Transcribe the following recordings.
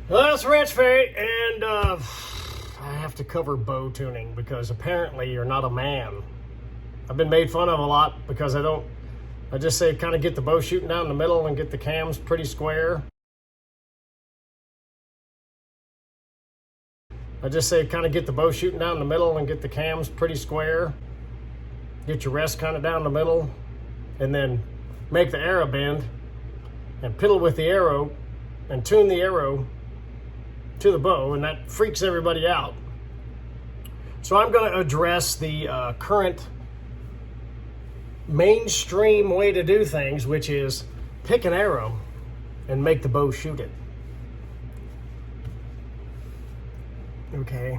Well, it's Ranch Fairy, and I have to cover bow tuning because apparently you're not a man. I've been made fun of a lot because I just say kind of get the bow shooting down the middle and get the cams pretty square. I just say kind of get the bow shooting down the middle and get the cams pretty square. Get your rest kind of down the middle, and then make the arrow bend and piddle with the arrow and tune the arrow to the bow, and that freaks everybody out. So I'm going to address the current mainstream way to do things, which is pick an arrow and make the bow shoot it. Okay.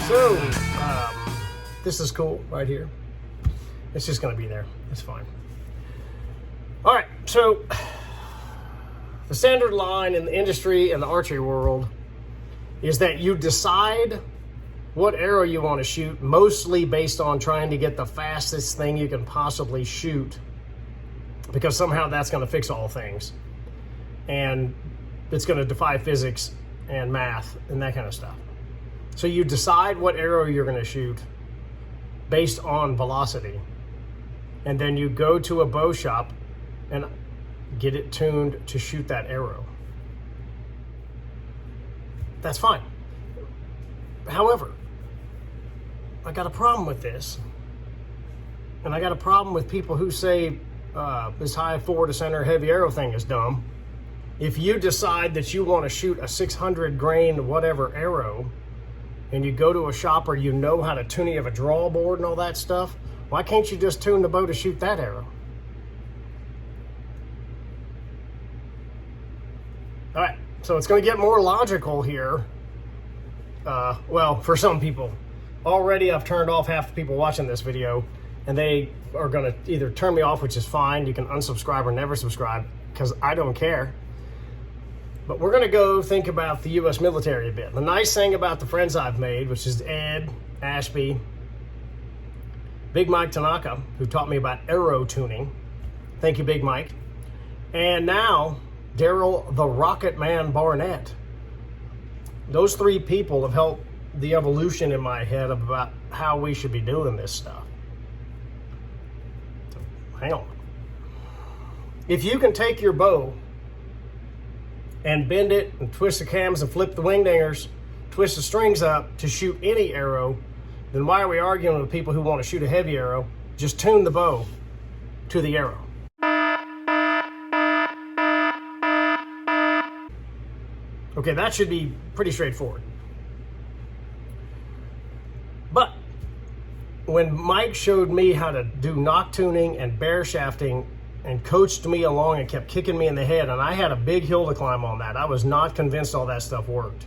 So, this is cool right here. It's just going to be there. It's fine. All right. So, the standard line in the industry and the archery world is that you decide what arrow you want to shoot, mostly based on trying to get the fastest thing you can possibly shoot, because somehow that's going to fix all things. And it's going to defy physics and math and that kind of stuff. So you decide what arrow you're going to shoot based on velocity, and then you go to a bow shop and get it tuned to shoot that arrow. That's fine. However, I got a problem with this, and I got a problem with people who say this high forward to center heavy arrow thing is dumb. If you decide that you want to shoot a 600 grain whatever arrow, and you go to a shop where you know how to tune, you have a draw board and all that stuff, why can't you just tune the bow to shoot that arrow? All right, so it's going to get more logical here. Well, for some people. Already I've turned off half the people watching this video, and they are going to either turn me off, which is fine. You can unsubscribe or never subscribe, because I don't care. But we're going to go think about the U.S. military a bit. The nice thing about the friends I've made, which is Ed, Ashby, Big Mike Tanaka, who taught me about arrow tuning. Thank you, Big Mike. And now, Daryl the Rocket Man Barnett. Those three people have helped the evolution in my head about how we should be doing this stuff. So, hang on. If you can take your bow and bend it and twist the cams and flip the wing dingers, twist the strings up to shoot any arrow, then why are we arguing with people who want to shoot a heavy arrow? Just tune the bow to the arrow. Okay, that should be pretty straightforward. But when Mike showed me how to do knock tuning and bear shafting and coached me along and kept kicking me in the head, and I had a big hill to climb on that. I was not convinced all that stuff worked.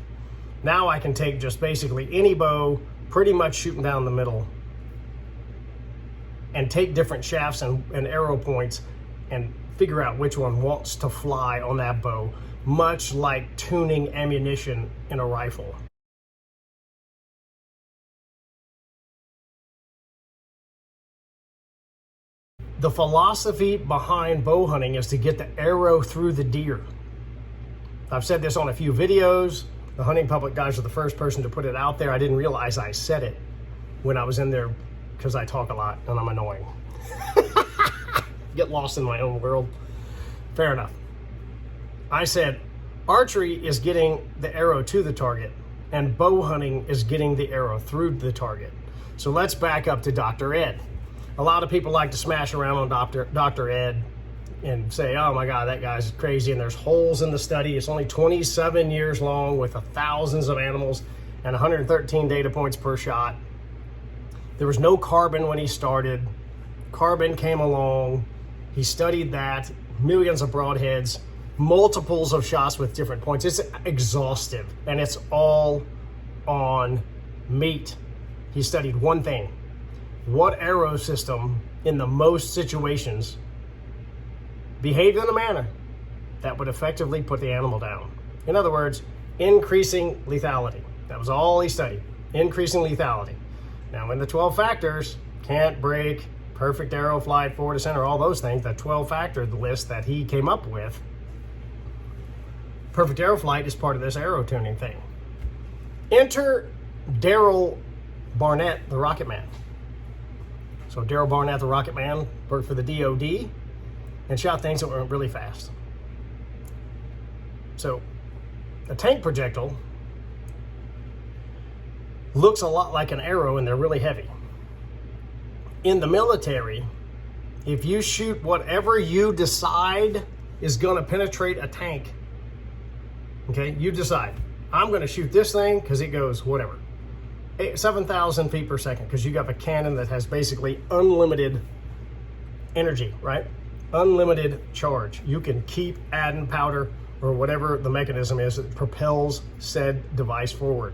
Now I can take just basically any bow, pretty much shooting down the middle, and take different shafts and arrow points and figure out which one wants to fly on that bow, much like tuning ammunition in a rifle. The philosophy behind bow hunting is to get the arrow through the deer. I've said this on a few videos. The hunting public guys are the first person to put it out there. I didn't realize I said it when I was in there because I talk a lot and I'm annoying. Get lost in my own world. Fair enough. I said archery is getting the arrow to the target and bow hunting is getting the arrow through the target. So let's back up to Dr. Ed. A lot of people like to smash around on Dr. Ed and say, oh my God, that guy's crazy, and there's holes in the study. It's only 27 years long with thousands of animals and 113 data points per shot. There was no carbon when he started. Carbon came along. He studied that, millions of broadheads, multiples of shots with different points. It's exhaustive, and it's all on meat. He studied one thing, what arrow system in the most situations behaved in a manner that would effectively put the animal down. In other words, increasing lethality. That was all he studied, increasing lethality. Now in the 12 factors, can't break, perfect arrow flight, forward to center, all those things, the 12-factor list that he came up with, perfect arrow flight is part of this arrow tuning thing. Enter Daryl Barnett, the Rocket Man. So Daryl Barnett, the Rocket Man, worked for the DOD and shot things that went really fast. So a tank projectile looks a lot like an arrow and they're really heavy. In the military, if you shoot whatever you decide is going to penetrate a tank, okay, you decide, I'm going to shoot this thing because it goes whatever, 7,000 feet per second, because you got a cannon that has basically unlimited energy, right? Unlimited charge. You can keep adding powder or whatever the mechanism is that propels said device forward.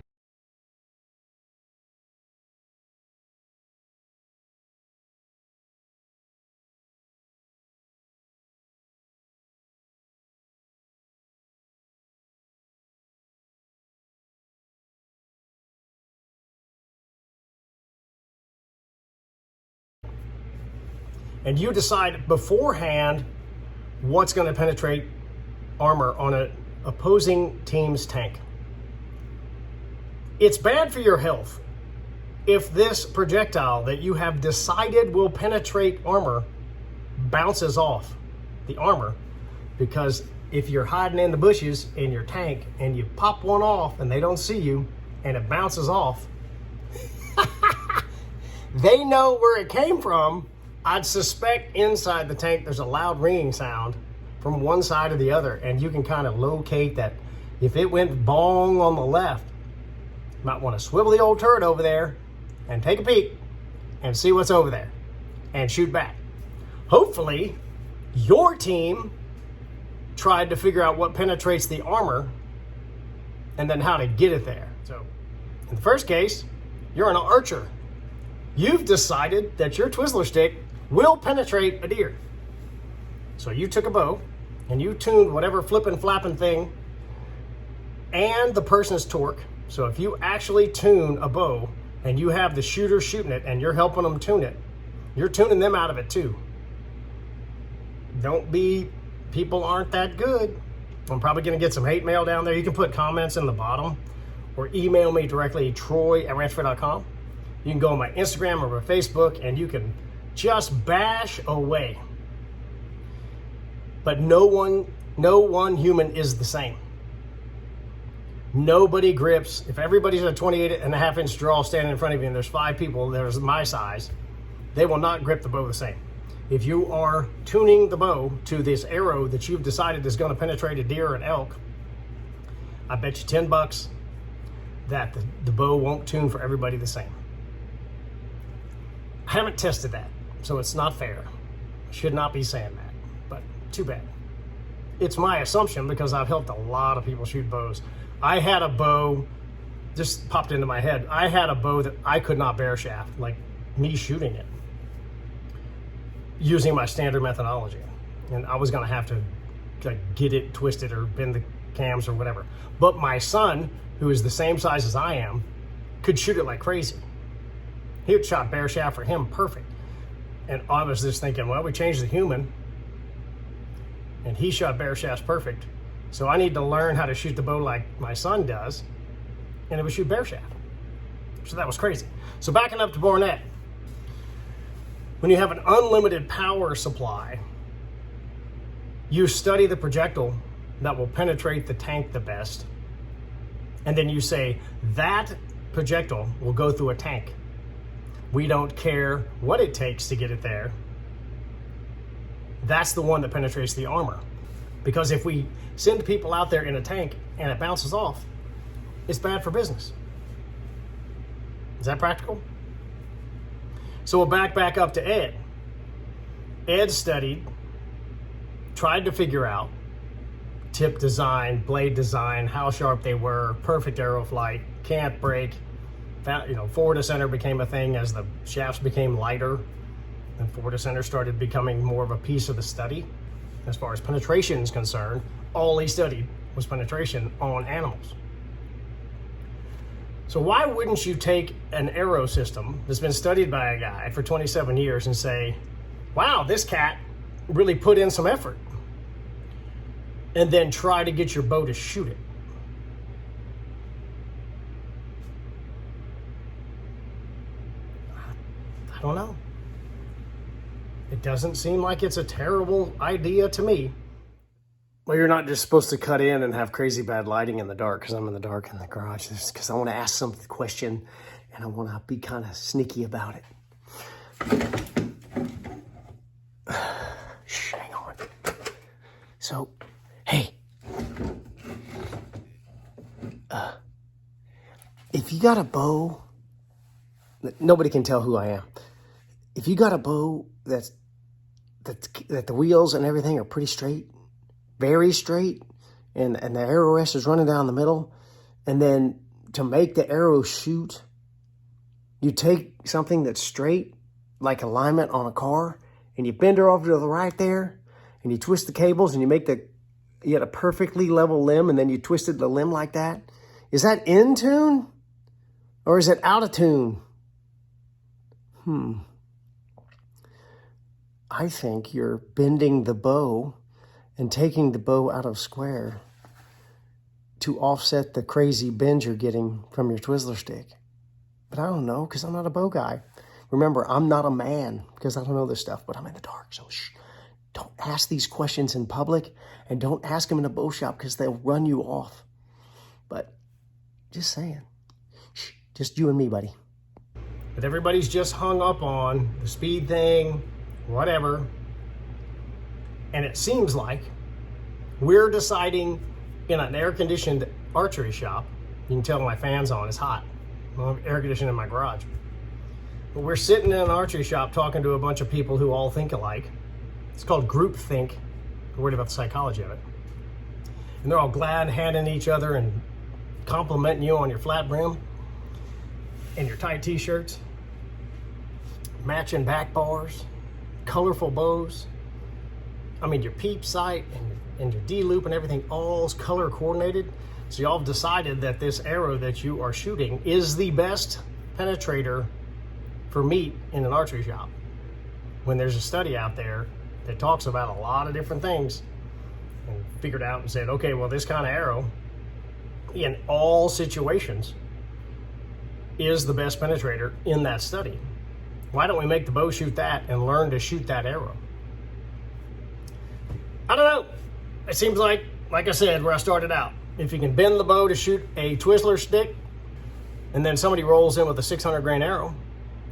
And you decide beforehand what's going to penetrate armor on an opposing team's tank. It's bad for your health if this projectile that you have decided will penetrate armor bounces off the armor, because if you're hiding in the bushes in your tank and you pop one off and they don't see you and it bounces off, they know where it came from. I'd suspect inside the tank there's a loud ringing sound from one side or the other, and you can kind of locate that. If it went bong on the left, you might want to swivel the old turret over there and take a peek and see what's over there and shoot back. Hopefully your team tried to figure out what penetrates the armor and then how to get it there. So in the first case, you're an archer. You've decided that your Twizzler stick will penetrate a deer. So you took a bow and you tuned whatever flipping flapping thing and the person's torque. So if you actually tune a bow and you have the shooter shooting it and you're helping them tune it, you're tuning them out of it too. Don't be, people aren't that good. I'm probably going to get some hate mail down there. You can put comments in the bottom or email me directly, troy@ranchfair.com. You can go on my Instagram or my Facebook and you can just bash away. But no one human is the same. Nobody grips. If everybody's a 28.5-inch draw standing in front of you and there's 5 people that are my size, they will not grip the bow the same. If you are tuning the bow to this arrow that you've decided is going to penetrate a deer or an elk, I bet you $10 that the bow won't tune for everybody the same. I haven't tested that, so it's not fair. Should not be saying that, but too bad. It's my assumption because I've helped a lot of people shoot bows. I had a bow, just popped into my head. I had a bow that I could not bear shaft, like me shooting it, using my standard methodology. And I was gonna have to get it twisted or bend the cams or whatever. But my son, who is the same size as I am, could shoot it like crazy. He had shot bear shaft for him perfect. And I was just thinking, well, we changed the human and he shot bear shafts perfect. So I need to learn how to shoot the bow like my son does, and it would shoot bear shaft. So that was crazy. So backing up to Barnett, when you have an unlimited power supply, you study the projectile that will penetrate the tank the best. And then you say, that projectile will go through a tank. We don't care what it takes to get it there. That's the one that penetrates the armor. Because if we send people out there in a tank and it bounces off, it's bad for business. Is that practical? So we'll back up to Ed. Ed studied, tried to figure out tip design, blade design, how sharp they were, perfect arrow flight, can't break, forward of center became a thing as the shafts became lighter, and forward of center started becoming more of a piece of the study. As far as penetration is concerned, all he studied was penetration on animals. So why wouldn't you take an arrow system that's been studied by a guy for 27 years and say, wow, this cat really put in some effort, and then try to get your bow to shoot it? I don't know. It doesn't seem like it's a terrible idea to me. Well, you're not just supposed to cut in and have crazy bad lighting in the dark, because I'm in the dark in the garage, because I want to ask some question and I want to be kind of sneaky about it. Shh, hang on. So, hey, if you got a bow, nobody can tell who I am. If you got a bow that the wheels and everything are pretty straight, very straight, and the arrow rest is running down the middle, and then to make the arrow shoot, you take something that's straight, like alignment on a car, and you bend her over to the right there, and you twist the cables, and you had a perfectly level limb, and then you twisted the limb like that. Is that in tune, or is it out of tune? I think you're bending the bow and taking the bow out of square to offset the crazy bend you're getting from your Twizzler stick. But I don't know, because I'm not a bow guy. Remember, I'm not a man, because I don't know this stuff, but I'm in the dark, so shh. Don't ask these questions in public, and don't ask them in a bow shop, because they'll run you off. But just saying, shh, just you and me, buddy. But everybody's just hung up on the speed thing, whatever. And it seems like we're deciding in an air-conditioned archery shop. You can tell my fan's on, it's hot. Well, air conditioned in my garage. But we're sitting in an archery shop talking to a bunch of people who all think alike. It's called group think. We're worried about the psychology of it. And they're all glad handing each other and complimenting you on your flat brim and your tight t-shirts, matching back bars, colorful bows. I mean, your peep sight and your D-loop and everything, all's color coordinated. So y'all have decided that this arrow that you are shooting is the best penetrator for meat in an archery shop. When there's a study out there that talks about a lot of different things, and figured out and said, okay, well, this kind of arrow in all situations is the best penetrator in that study. Why don't we make the bow shoot that and learn to shoot that arrow? I don't know. It seems like I said, where I started out, if you can bend the bow to shoot a Twizzler stick, and then somebody rolls in with a 600 grain arrow,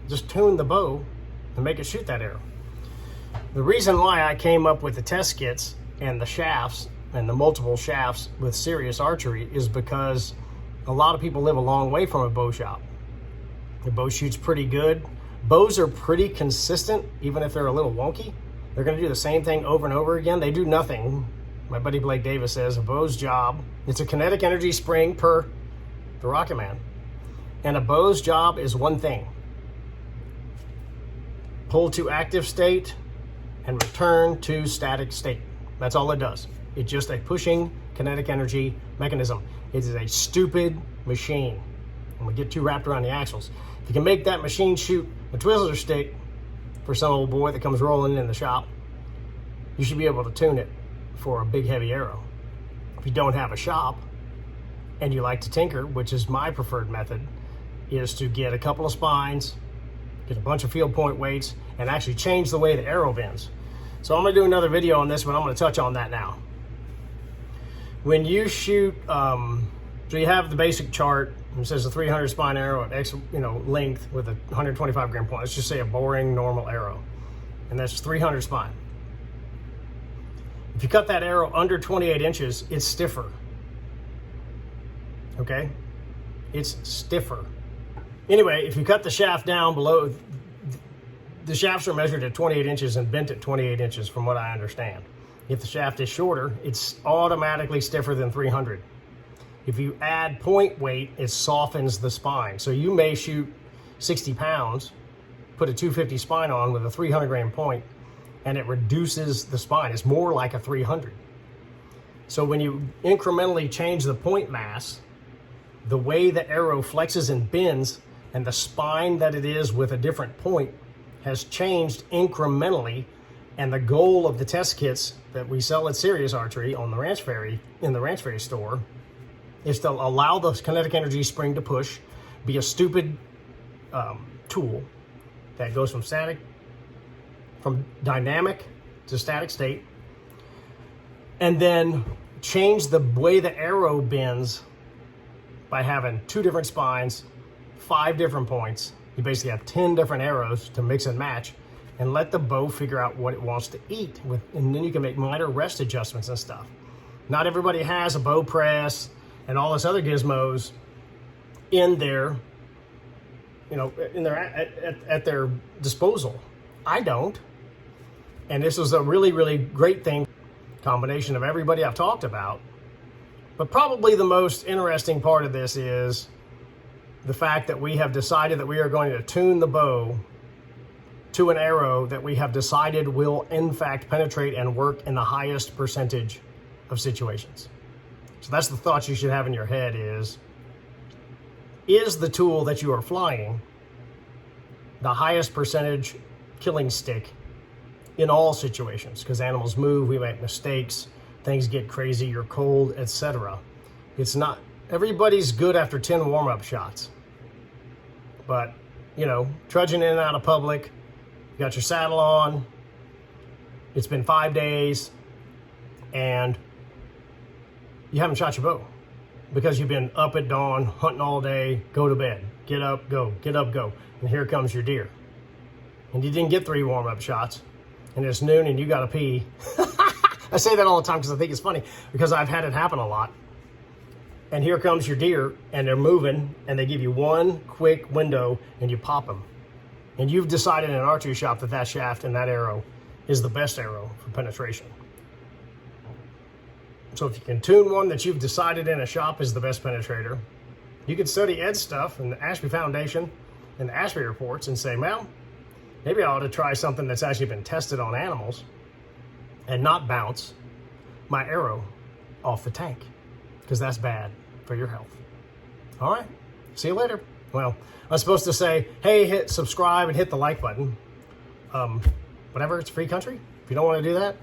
just tune the bow and make it shoot that arrow. The reason why I came up with the test kits and the shafts and the multiple shafts with serious archery is because a lot of people live a long way from a bow shop. The bow shoots pretty good. Bows are pretty consistent, even if they're a little wonky. They're going to do the same thing over and over again. They do nothing. My buddy Blake Davis says a bow's job, it's a kinetic energy spring per the Rocket Man. And a bow's job is one thing: pull to active state and return to static state. That's all it does. It's just a pushing kinetic energy mechanism. It is a stupid machine. And we get too wrapped around the axles. If you can make that machine shoot a Twizzler stick for some old boy that comes rolling in the shop, you should be able to tune it for a big heavy arrow. If you don't have a shop and you like to tinker, which is my preferred method, is to get a couple of spines, get a bunch of field point weights, and actually change the way the arrow bends. So I'm going to do another video on this, but I'm going to touch on that now. When you shoot, so you have the basic chart. It says a 300 spine arrow at X, length with a 125 gram point. Let's just say a boring normal arrow, and that's 300 spine. If you cut that arrow under 28 inches, it's stiffer. Okay, it's stiffer. Anyway, if you cut the shaft down below, the shafts are measured at 28 inches and bent at 28 inches, from what I understand. If the shaft is shorter, it's automatically stiffer than 300. If you add point weight, it softens the spine. So you may shoot 60 pounds, put a 250 spine on with a 300 gram point, and it reduces the spine. It's more like a 300. So when you incrementally change the point mass, the way the arrow flexes and bends, and the spine that it is with a different point has changed incrementally. And the goal of the test kits that we sell at Serious Archery on the Ranch Fairy, in the Ranch Fairy store, is to allow the kinetic energy spring to push, be a stupid tool that goes from dynamic to static state, and then change the way the arrow bends by having 2 different spines, 5 different points. You basically have 10 different arrows to mix and match, and let the bow figure out what it wants to eat with, and then you can make minor rest adjustments and stuff. Not everybody has a bow press and all this other gizmos in their, at their disposal. I don't. And this is a really, really great thing, combination of everybody I've talked about. But probably the most interesting part of this is the fact that we have decided that we are going to tune the bow to an arrow that we have decided will in fact penetrate and work in the highest percentage of situations. So that's the thought you should have in your head is the tool that you are flying the highest percentage killing stick in all situations? Because animals move, we make mistakes, things get crazy, you're cold, etc. It's not, everybody's good after 10 warm-up shots. But, trudging in and out of public, you got your saddle on, it's been 5 days, and you haven't shot your bow because you've been up at dawn, hunting all day, go to bed, get up, go, and here comes your deer. And you didn't get 3 warm-up shots, and it's noon and you gotta pee. I say that all the time because I think it's funny, because I've had it happen a lot. And here comes your deer, and they're moving, and they give you one quick window, and you pop them. And you've decided in an archery shop that that shaft and that arrow is the best arrow for penetration. So if you can tune one that you've decided in a shop is the best penetrator, you can study Ed's stuff and the Ashby Foundation and the Ashby reports and say, well, maybe I ought to try something that's actually been tested on animals and not bounce my arrow off the tank, because that's bad for your health. All right, see you later. Well, I was supposed to say, hey, hit subscribe and hit the like button. Whatever, it's a free country. If you don't want to do that,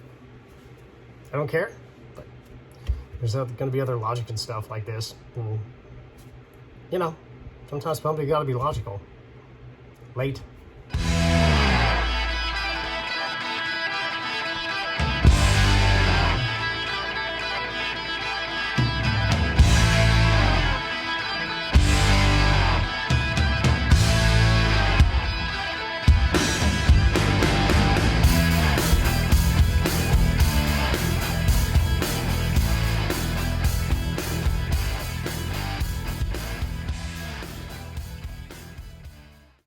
I don't care. But there's going to be other logic and stuff like this. And, sometimes probably got to be logical. Late.